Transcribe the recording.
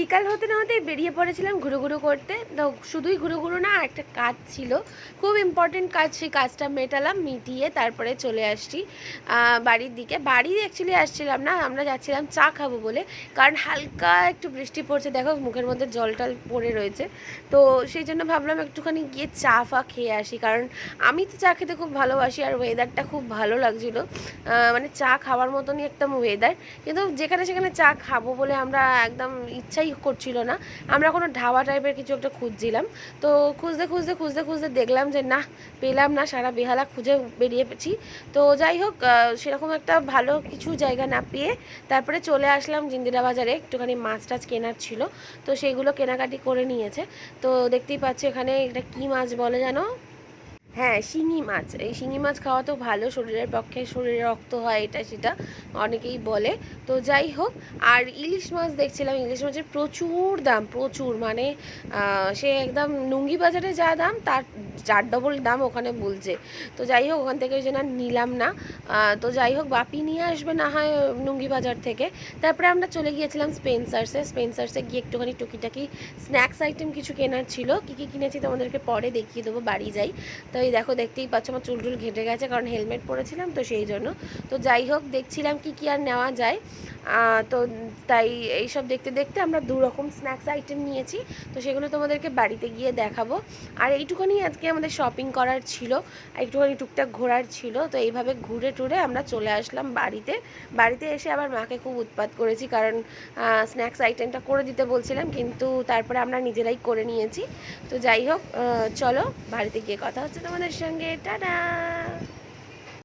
বিকাল হতে না হতেই বেরিয়ে পড়েছিলাম ঘুরু ঘুরু করতে। তো শুধুই ঘুরু ঘুরু না, একটা কাজ ছিল, খুব ইম্পর্টেন্ট কাজ। সেই কাজটা মেটালাম, মিটিয়ে তারপরে চলে আসছি বাড়ির দিকে। বাড়ি অ্যাকচুয়ালি আসছিলাম না, আমরা যাচ্ছিলাম চা খাবো বলে, কারণ হালকা একটু বৃষ্টি পড়ছে, দেখো মুখের মধ্যে জল টল পড়ে রয়েছে। তো সেই জন্য ভাবলাম একটুখানি গিয়ে চা ফা খেয়ে আসি, কারণ আমি তো চা খেতে খুব ভালোবাসি, আর ওয়েদারটা খুব ভালো লাগছিলো, মানে চা খাওয়ার মতনই একদম ওয়েদার। কিন্তু যেখানে সেখানে চা খাবো বলে আমরা একদম ইচ্ছাই করছিল না। আমরা কোনো ঢাবা টাইপের কিছু একটা খুঁজছিলাম। তো খুঁজতে খুঁজতে খুঁজতে খুঁজতে দেখলাম যে না, পেলাম না, সারা বেহালা খুঁজে বেরিয়েছি। তো যাই হোক, সেরকম একটা ভালো কিছু জায়গা না পেয়ে তারপরে চলে আসলাম জিন্দিরা বাজারে। একটুখানি মাছ টাছ কেনার ছিল, তো সেইগুলো কেনাকাটি করে নিয়েছে। তো দেখতেই পাচ্ছি এখানে এটা কী মাছ বলে জানো? হ্যাঁ, শিঙি মাছ। এই শিঙি মাছ খাওয়া তো ভালো শরীরের পক্ষে, শরীরে রক্ত হয়, এটা সেটা অনেকেই বলে। তো যাই হোক, আর ইলিশ মাছ দেখছিলাম, ইলিশ মাছের প্রচুর দাম, প্রচুর, মানে সে একদম নুঙ্গি বাজারে যা দাম তার 4 ডবল দাম ওখানে বলছে। তো যাই হোক, ওখান থেকে ওই জন্য নিলাম না। তো যাই হোক, বাপি নিয়ে আসবে না হয় নুঙ্গি বাজার থেকে। তারপরে আমরা চলে গিয়েছিলাম স্পেন্সার্সে গিয়ে একটুখানি টুকিটাকি স্ন্যাক্স আইটেম কিছু কেনার ছিল। কী কী কিনেছি তোমাদেরকে পরে দেখিয়ে দেবো, বাড়ি যাই। তো এই দেখো, দেখতেই পাচ্ছ আমার চুল টুল ঘেঁটে গেছে, কারণ হেলমেট পরেছিলাম তো সেই জন্য। তো যাই হোক, দেখছিলাম কি কি আর নেওয়া যায়। তো তাই এইসব দেখতে দেখতে আমরা 2 রকম স্ন্যাক্স আইটেম নিয়েছি। তো সেগুলো তোমাদেরকে বাড়িতে গিয়ে দেখাবো। আর এইটুখানি আজকে আমাদের শপিং করার ছিল, একটুখানি টুকটাক ঘোরার ছিল। তো এইভাবে ঘুরে টুরে আমরা চলে আসলাম বাড়িতে। বাড়িতে এসে আবার মাকে খুব উৎপাত করেছি, কারণ স্ন্যাক্স আইটেমটা করে দিতে বলছিলাম, কিন্তু তারপরে আমরা নিজেরাই করে নিয়েছি। তো যাই হোক, চলো বাড়িতে গিয়ে কথা হচ্ছে তোমাদের সঙ্গে। টাটা।